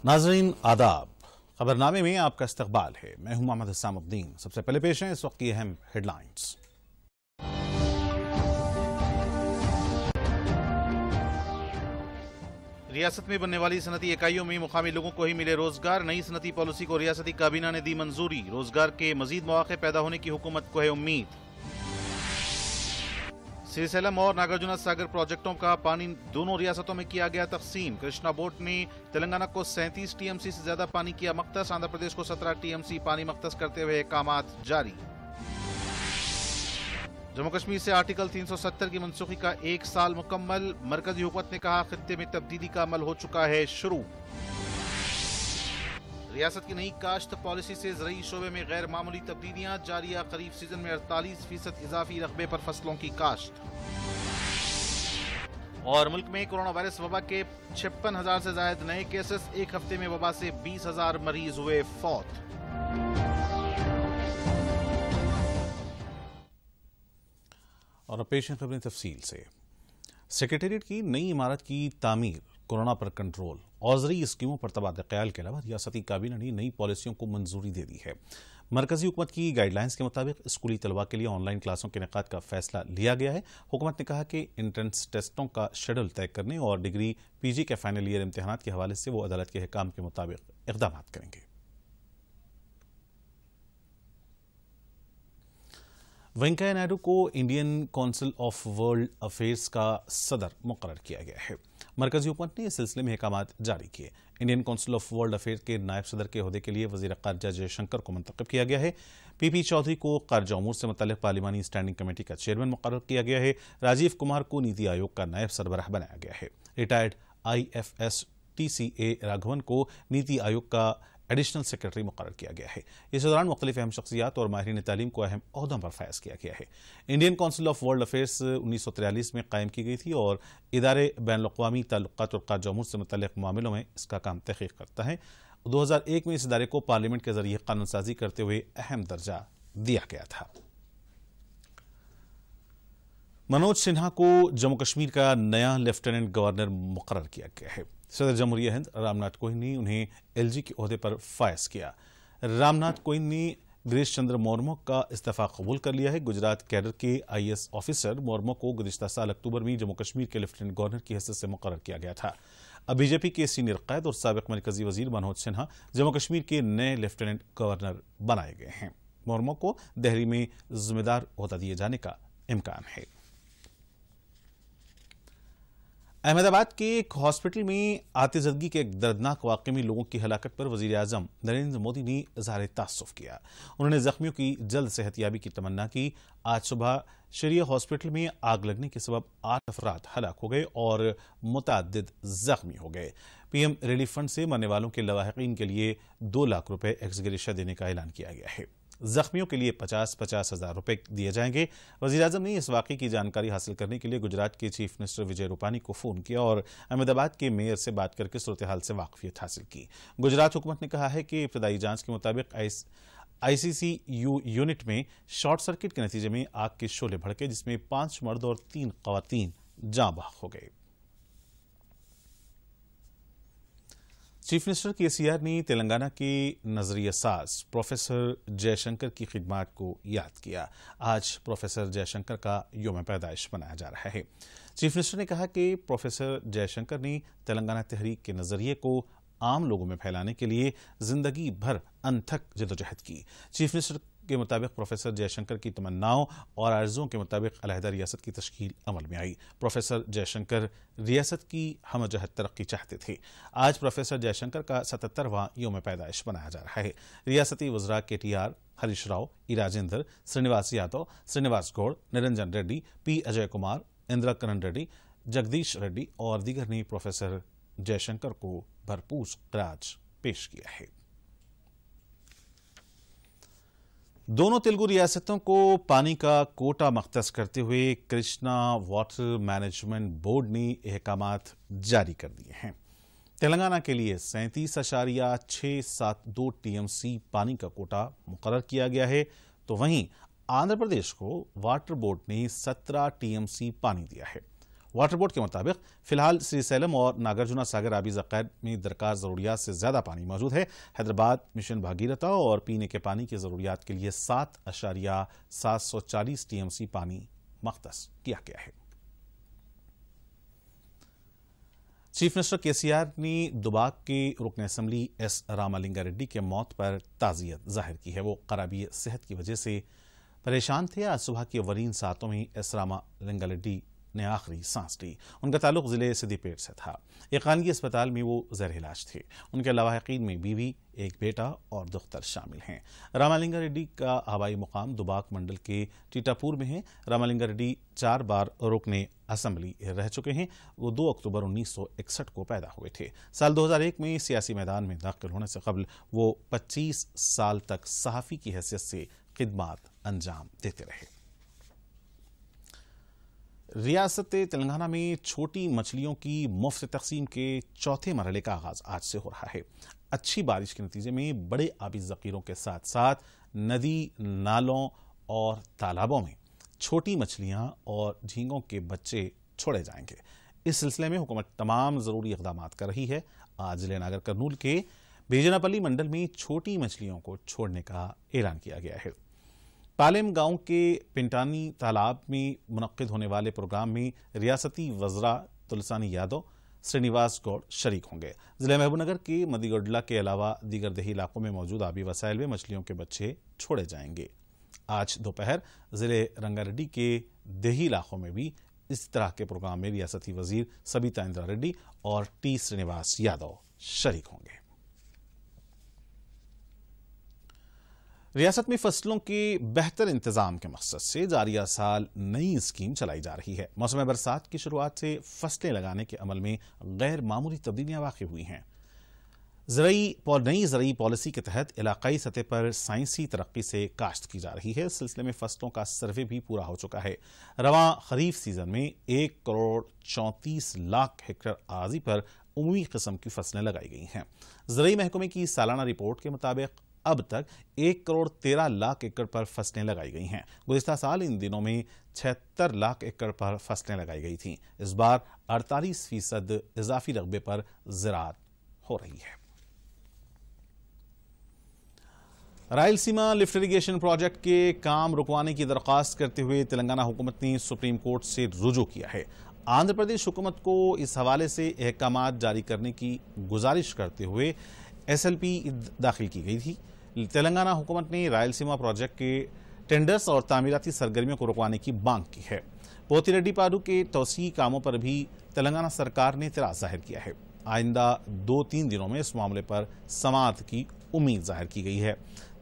नाज़रीन आदाब, खबरनामे में आपका इस्तकबाल है। मैं हूं मोहम्मद हसामुद्दीन। सबसे पहले पेश हैं इस वक्त की अहम हेडलाइंस। रियासत में बनने वाली सनती इकाइयों में मुकामी लोगों को ही मिले रोजगार। नई सनती पॉलिसी को रियासती काबीना ने दी मंजूरी। रोजगार के मजीद मौके पैदा होने की हुकूमत को है उम्मीद। श्रीशैलम और नागार्जुना सागर प्रोजेक्टों का पानी दोनों रियासतों में किया गया तकसीम। कृष्णा बोर्ड ने तेलंगाना को 37 टीएमसी से ज्यादा पानी किया मख्तस। आंध्र प्रदेश को 17 टीएमसी पानी मख्तस करते हुए कामात जारी। जम्मू कश्मीर से आर्टिकल 370 की मनसूखी का 1 साल मुकम्मल। मरकजी हुकूमत ने कहा खित्ते में तब्दीली का अमल हो चुका है शुरू। रियासत की नई काश्त पॉलिसी से ज़रई शोबे में गैर मामूली तब्दीलियां। जारिया खरीफ सीजन में 48% इजाफी रकबे पर फसलों की काश्त। और मुल्क में कोरोना वायरस वबा के 56,000 से ज्यादा नए केसेस। एक हफ्ते में वबा से 20,000 मरीज हुए फौत। और अब पेश हैं खबरें तफसील से। सेक्रेटेरिएट की नई इमारत की तामीर, कोरोना पर कंट्रोल और ज़रूरी स्कीमों पर तबादला ख्याल के अलावा रियासती काबीना ने नई पॉलिसियों को मंजूरी दे दी है। मरकजी हुकूमत की गाइडलाइंस के मुताबिक स्कूली तलबा के लिए ऑनलाइन क्लासों के इनेकाद का फैसला लिया गया है। हुकूमत ने कहा कि एंट्रेंस टेस्टों का शेड्यूल तय करने और डिग्री पीजी के फाइनल ईयर इम्तिहानात के हवाले से वो अदालत के अहकाम के मुताबिक इक़दाम करेंगे। वेंकैया नायडू को Indian council of world affairs का सदर मुकर्रर किया गया है। मरकजी हुकूमत ने इस सिलसिले में अहकाम जारी किए। Indian council of world affairs के नायब सदर के ओहदे के लिए वज़ीर ख़ारजा जयशंकर को मुंतखब किया गया है। पीपी चौधरी को ख़ारजा उमूर से मुतल्लिक़ पार्लिमानी स्टैंडिंग कमेटी का चेयरमैन मुकर्रर किया गया है। राजीव कुमार को नीति आयोग का नायब सरबराह बनाया गया है। रिटायर्ड IFS TCA राघवन को नीति आयोग का एडिशनल सेक्रेटरी मुकर्रर किया गया है। इस दौरान मुख्तलिफ अहम शख्सियात और माहिरीन तालीम को अहम ओहदों पर फैज़ किया गया है। Indian council of world affairs 1943 में कायम की गई थी और इदारे बैनुल-अक़वामी ताल्लुकात और ख़ारजा उमूर से मुतल्लिक़ मामलों में इसका काम तहक़ीक़ करता है। 2001 में इस इदारे को पार्लियामेंट के जरिए कानून साजी करते हुए अहम दर्जा दिया गया था। मनोज सिन्हा को जम्मू कश्मीर का नया लेफ्टिनेंट गवर्नर मुकर्रर किया गया है। सदर जमहूरिया हिंद रामनाथ कोविंद ने उन्हें LG के ओहदे पर फायज किया। रामनाथ कोविंद ने गिरीश चंद्र मुर्मू का इस्तीफा कबूल कर लिया है। गुजरात कैडर के IAS ऑफिसर मुर्मू को गुज़िश्ता साल अक्टूबर में जम्मू कश्मीर के लेफ्टिनेंट गवर्नर की हैसियत से मुकर्रर किया गया था। अब बीजेपी के सीनियर क़ायद और साबिक़ मरकजी वजीर मनोज सिन्हा जम्मू कश्मीर के नए लेफ्टिनेंट गवर्नर बनाए गए हैं। मुर्मू को दिल्ली में जिम्मेदार ओहदा दिए जाने का इम्कान है। अहमदाबाद के एक हॉस्पिटल में आतिशबाजी के एक दर्दनाक वाक़े में लोगों की हलाकत पर वज़ीर आज़म नरेंद्र मोदी ने इज़हार तासुफ़ किया। उन्होंने ज़ख्मियों की जल्द सेहतयाबी की तमन्ना की। आज सुबह शरिया हॉस्पिटल में आग लगने के सबब 8 अफराद हलाक हो गए और मुतअद्दिद ज़ख्मी हो गए। PM रिलीफ फंड से मरने वालों के लवाहिकीन के लिए 2 लाख रुपए एक्स ग्रेशिया देने का ऐलान किया गया है। जख्मियों के लिए 50-50 हज़ार रुपए दिए जाएंगे। वज़ीर आज़म ने इस वाक़े की जानकारी हासिल करने के लिए गुजरात के चीफ मिनिस्टर विजय रूपानी को फ़ोन किया और अहमदाबाद के मेयर से बात करके सूरत हाल से वाकफियत हासिल की। गुजरात हुकूमत ने कहा है कि इब्तदाई जांच के मुताबिक ICCU यूनिट में शॉर्ट सर्किट के नतीजे में आग के शोले भड़के, जिसमें 5 मर्द और 3 ख़वातीन जाँ बहक हो गए। चीफ मिनिस्टर KCR ने तेलंगाना के नजरिया साज प्रोफेसर जयशंकर की खिदमात को याद किया। आज प्रोफेसर जयशंकर का योम पैदाइश मनाया जा रहा है। चीफ मिनिस्टर ने कहा कि प्रोफेसर जयशंकर ने तेलंगाना तहरीक के नजरिए को आम लोगों में फैलाने के लिए जिंदगी भर अनथक जदोजहद की। चीफ मिनिस्टर के मुताबिक प्रोफेसर जयशंकर की तमन्नाओं और आरज़ुओं के मुताबिक अलहदा रियासत की तश्कील अमल में आई। प्रोफेसर जयशंकर रियासत की हमजहत तरक्की चाहते थे। आज प्रोफेसर जयशंकर का 77वां योम पैदाइश मनाया जा रहा है। रियासती वज़रा KTR, हरीश राव, ई राजेंद्र, श्रीनिवास यादव, श्रीनिवास गौड़, निरंजन रेड्डी, P अजय कुमार, इंदिरा करण रेड्डी, जगदीश रेड्डी और दीगर ने प्रोफेसर जयशंकर को भरपूर खराज पेश किया है। दोनों तेलुगु रियासतों को पानी का कोटा मख्तस करते हुए कृष्णा वाटर मैनेजमेंट बोर्ड ने अहकामात जारी कर दिए हैं। तेलंगाना के लिए 37.672 TMC पानी का कोटा मुकर्रर किया गया है, तो वहीं आंध्र प्रदेश को वाटर बोर्ड ने 17 TMC पानी दिया है। वाटर बोर्ड के मुताबिक फिलहाल श्रीसैलम और नागार्जुना सागर आबी ज़ख़ायर में दरकार ज़रूरियात से ज़्यादा पानी मौजूद है। हैदराबाद मिशन भागीरथा और पीने के पानी की ज़रूरियात के लिए 7.740 TMC पानी मख्तस किया गया है। चीफ मिनिस्टर केसीआर ने दुबाक के रुकन असम्बली एस रामालिंगा रेड्डी के मौत पर ताज़ियत जाहिर की है। वो ख़राबी सेहत की वजह से परेशान थे। आज सुबह के अवरीन सातों में एस रामालिंगा रेड्डी ने आखिरी सांस ली। उनका ताल्लुक जिले सिद्दीपेट से था। एक खानगी अस्पताल में वो ज़ेर इलाज थे। उनके लावाहिकीन में बीवी, एक बेटा और दुख्तर शामिल हैं। रामालिंगा रेड्डी का हवाई मुकाम दुबाक मंडल के टीटापुर में है। रामालिंगा रेड्डी 4 बार रुकने असम्बली रह चुके हैं। वो 2 अक्टूबर 1961 को पैदा हुए थे। साल 2001 में सियासी मैदान में दाखिल होने से कबल वो 25 साल तक सहाफ़ी की हैसियत से खिदमात अंजाम देते रहे। रियासत तेलंगाना में छोटी मछलियों की मुफ्त तकसीम के चौथे मरहले का आगाज आज से हो रहा है। अच्छी बारिश के नतीजे में बड़े आबी ज़ख़ीरों के साथ साथ नदी, नालों और तालाबों में छोटी मछलियां और झींगों के बच्चे छोड़े जाएंगे। इस सिलसिले में हुकूमत तमाम ज़रूरी इक़दाम कर रही है। आज जिले नागर कर्नूल के बेजनापल्ली मंडल में छोटी मछलियों को छोड़ने का ऐलान किया गया है। पालेम गांव के पिंटानी तालाब में मुनक्किद होने वाले प्रोग्राम में रियासती वज़रा तुलसानी यादव, श्रीनिवास गौड़ शरीक होंगे। ज़िले महबूबनगर के मदीगोडला के अलावा दीगर देही इलाकों में मौजूद आबी वसाइल में मछलियों के बच्चे छोड़े जाएंगे। आज दोपहर ज़िले रंगारेड्डी के देही इलाकों में भी इस तरह के प्रोग्राम में रियासती वजीर सबिता इंदिरा रेड्डी और टी श्रीनिवास यादव शरीक होंगे। रियासत में फसलों के बेहतर इंतजाम के मकसद से जारिया साल नई स्कीम चलाई जा रही है। मौसम बरसात की शुरुआत से फसलें लगाने के अमल में गैर मामूली तब्दीलियां वाक़ हुई हैं। नई ज़रई पॉलिसी के तहत इलाकाई सतह पर साइंसी तरक्की से काश्त की जा रही है। इस सिलसिले में फसलों का सर्वे भी पूरा हो चुका है। रवां खरीफ सीजन में 1,34,00,000 हेक्टेयर आराजी पर उमूमी किस्म की फसलें लगाई गई हैं। ज़रई महकमे की सालाना रिपोर्ट के मुताबिक अब तक 1,13,00,000 एकड़ पर फसलें लगाई गई हैं। गुज़िश्ता साल इन दिनों में 76 लाख एकड़ पर फसलें लगाई गई थीं। इस बार 48% इजाफी रकबे पर ज़राअत हो रही है। रायलसीमा लिफ्ट इरिगेशन प्रोजेक्ट के काम रुकवाने की दरख्वास्त करते हुए तेलंगाना हुकूमत ने सुप्रीम कोर्ट से रुजू किया है। आंध्र प्रदेश हुकूमत को इस हवाले से अहकामात जारी करने की गुजारिश करते हुए SLP दाखिल की गई थी। तेलंगाना हुकूमत ने रायलसीमा प्रोजेक्ट के टेंडर्स और तामीराती सरगर्मियों को रुकवाने की मांग की है। पोतिरेड्डीपाडु के तौसीई कामों पर भी तेलंगाना सरकार ने एतराज़ जाहिर किया है। आइंदा 2-3 दिनों में इस मामले पर समाअत की उम्मीद जाहिर की गई है।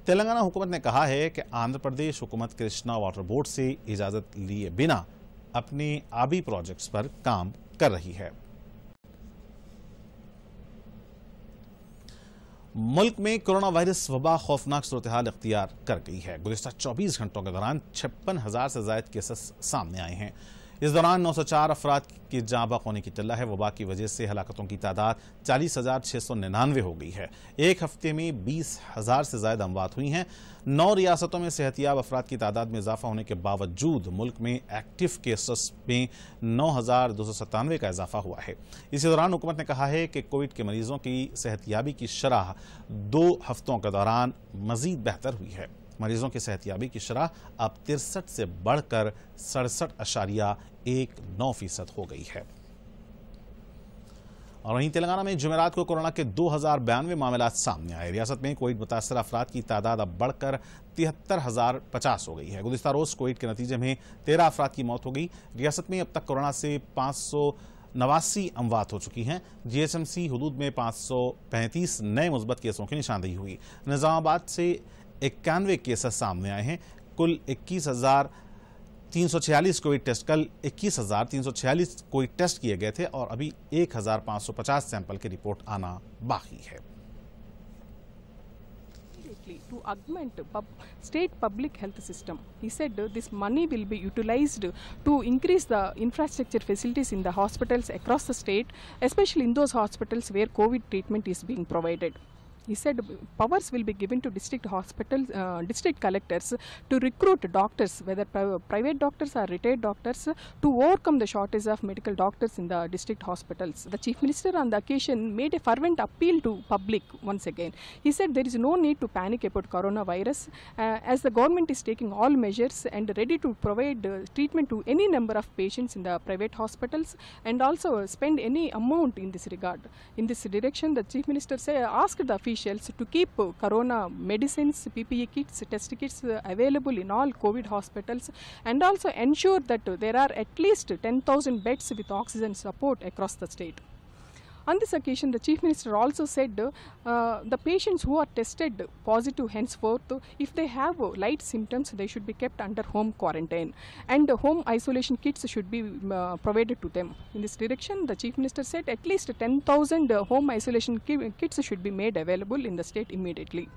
तेलंगाना हुकूमत ने कहा है कि आंध्र प्रदेश हुकूमत कृष्णा वाटर बोर्ड से इजाज़त लिए बिना अपने आबी प्रोजेक्ट्स पर काम कर रही है। मुल्क में कोरोना वायरस वबा खौफनाक सूरत-ए-हाल इख्तियार कर गई है। गुज़िश्ता 24 घंटों के दौरान 56,000 से ज़ायद केसेस सामने आए हैं। इस दौरान 904 अफराद के जाँ बहक होने की इत्तला है। वबा की वजह से हलाकतों की तादाद 40,699 हो गई है। एक हफ्ते में 20,000 से ज़ायद अमवात हुई हैं। 9 रियासतों में सेहतियाब अफराद की तादाद में इजाफा होने के बावजूद मुल्क में एक्टिव केसेस में 9,297 का इजाफा हुआ है। इसी दौरान हुकूमत ने कहा है कि कोविड के मरीजों की सेहतियाबी की शरह 2 हफ्तों के दौरान मजीद बेहतर हुई है। मरीजों की सेहतियाबी की शरह अब 63 से बढ़कर 67.19% हो गई है। और वहीं तेलंगाना में जुमेरात को कोरोना के 2,092 मामलात सामने आए। रियासत में कोविड मुतासर अफराद की तादाद अब बढ़कर 73,050 हो गई है। गुज़िश्ता रोज कोविड के नतीजे में 13 अफराद की मौत हो गई। रियासत में अब तक कोरोना से 589 अमवात हो चुकी हैं। GHMC हदूद में 535 नए मुस्बत केसों की निशानदेही हुई। निज़ामाबाद से 91 केसेस सामने आए हैं। कुल 21,346 कोविड टेस्ट कल 21,346 कोविड टेस्ट किए गए थे और अभी 1,550 सैंपल की रिपोर्ट आना बाकी है। To augment state public health system, he said this money will be utilized to increase the infrastructure facilities in the hospitals across the state, especially in those hospitals where COVID treatment is being provided. He said powers will be given to district hospitals, district collectors to recruit doctors, whether private doctors or retired doctors, to overcome the shortage of medical doctors in the district hospitals. The Chief Minister on the occasion made a fervent appeal to public once again. He said there is no need to panic about coronavirus as the government is taking all measures and ready to provide treatment to any number of patients in the private hospitals and also spend any amount in this regard. In this direction, the Chief Minister asked the officials to keep corona medicines, PPE kits, test kits available in all COVID hospitals and also ensure that there are at least 10,000 beds with oxygen support across the state. On this occasion, the Chief Minister also said the patients who are tested positive henceforth, if they have light symptoms, they should be kept under home quarantine and home isolation kits should be provided to them. In this direction, the Chief Minister said at least 10,000 home isolation kits should be made available in the state immediately.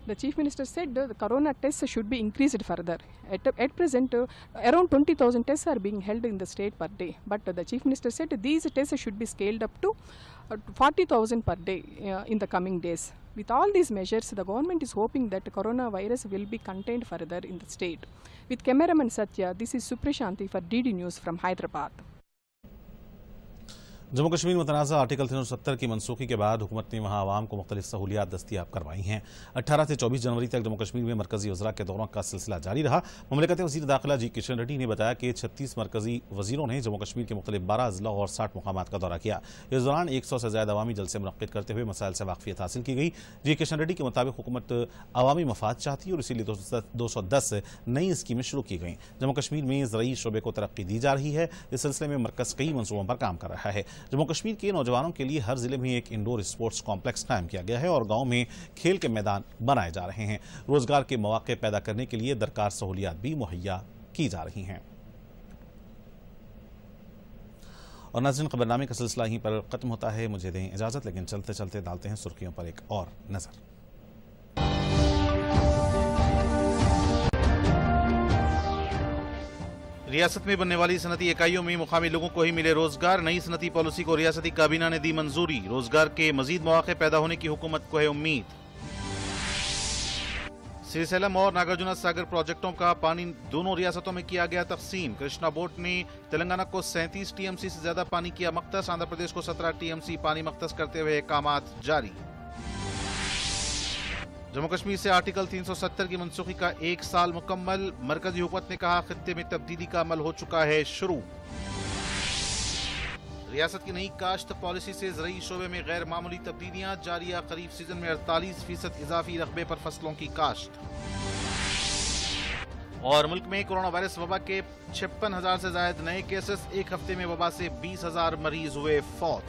The Chief Minister said the corona tests should be increased further. At present, around 20,000 tests are being held in the state per day. But the Chief Minister said these tests should be scaled up to 40,000 per day in the coming days. With all these measures, the government is hoping that coronavirus will be contained further in the state. With cameraman Satya, this is Suprashanti for DD News from Hyderabad. Jammu Kashmir में तनाज़ा article 370 की मनसूखी के बाद हुकूमत ने वहाँ आवाम को मुख्तलिफ सहूलियात दस्तियाब करवाई हैं। 18 से 24 जनवरी तक जम्मू कश्मीर में मरकजी वज़रा के दौरों का सिलसिला जारी रहा। ममलिकती वज़ीर दाखिला जी किशन रेड्डी ने बताया कि 36 मरकजी वज़ीरों ने जम्मू कश्मीर के मुख्तलिफ 12 अज़ला और 60 मुकामात का दौरा किया। इस दौरान 100 से ज़्यादा अवामी जलसे मुनक़्क़िद करते हुए मसाइल से वाक़फ़ियत हासिल की गई। जी किशन रेड्डी के मुताबिक हुकूमत अवामी मफाद चाहती है और इसीलिए 210 नई स्कीमें शुरू की गई। जम्मू कश्मीर में ज़रई शोबे को तरक्की दी जा रही है। इस सिलसिले में मरकज़ कई मंसूबों पर काम कर रहा है। जम्मू कश्मीर के नौजवानों के लिए हर जिले में एक इंडोर स्पोर्ट्स कॉम्प्लेक्स कायम किया गया है और गांव में खेल के मैदान बनाए जा रहे हैं। रोजगार के मौके पैदा करने के लिए दरकार सहूलियात भी मुहैया की जा रही हैं। और नाज़रीन, खबरनामे का सिलसिला यहीं पर खत्म होता है। मुझे दें इजाजत, लेकिन चलते चलते डालते हैं सुर्खियों पर एक और नजर। रियासत में बनने वाली सनती इकाइयों में मुकामी लोगों को ही मिले रोजगार। नई सनती पॉलिसी को रियासती काबीना ने दी मंजूरी। रोजगार के मजीद मौके पैदा होने की हुकूमत को है उम्मीद। श्रीशैलम और नागार्जुना सागर प्रोजेक्टों का पानी दोनों रियासतों में किया गया तकसीम। कृष्णा बोर्ड ने तेलंगाना को 37 टीएमसी से ज्यादा पानी किया मख्तस। आंध्र प्रदेश को 17 टीएमसी पानी मख्तस करते हुए कामात जारी। जम्मू कश्मीर से आर्टिकल 370 की मनसूखी का 1 साल मुकम्मल। मरकजी हुकूमत ने कहा खित्ते में तब्दीली का अमल हो चुका है शुरू। रियासत की नई काश्त पॉलिसी से ज़रई शोबे में गैर मामूली तब्दीलियां। जारिया खरीफ सीजन में 48% इजाफी रकबे पर फसलों की काश्त। और मुल्क में कोरोना वायरस वबा के 56,000 से ज्यादा नए केसेस। एक हफ्ते में वबा से 20,000 मरीज हुए फौत।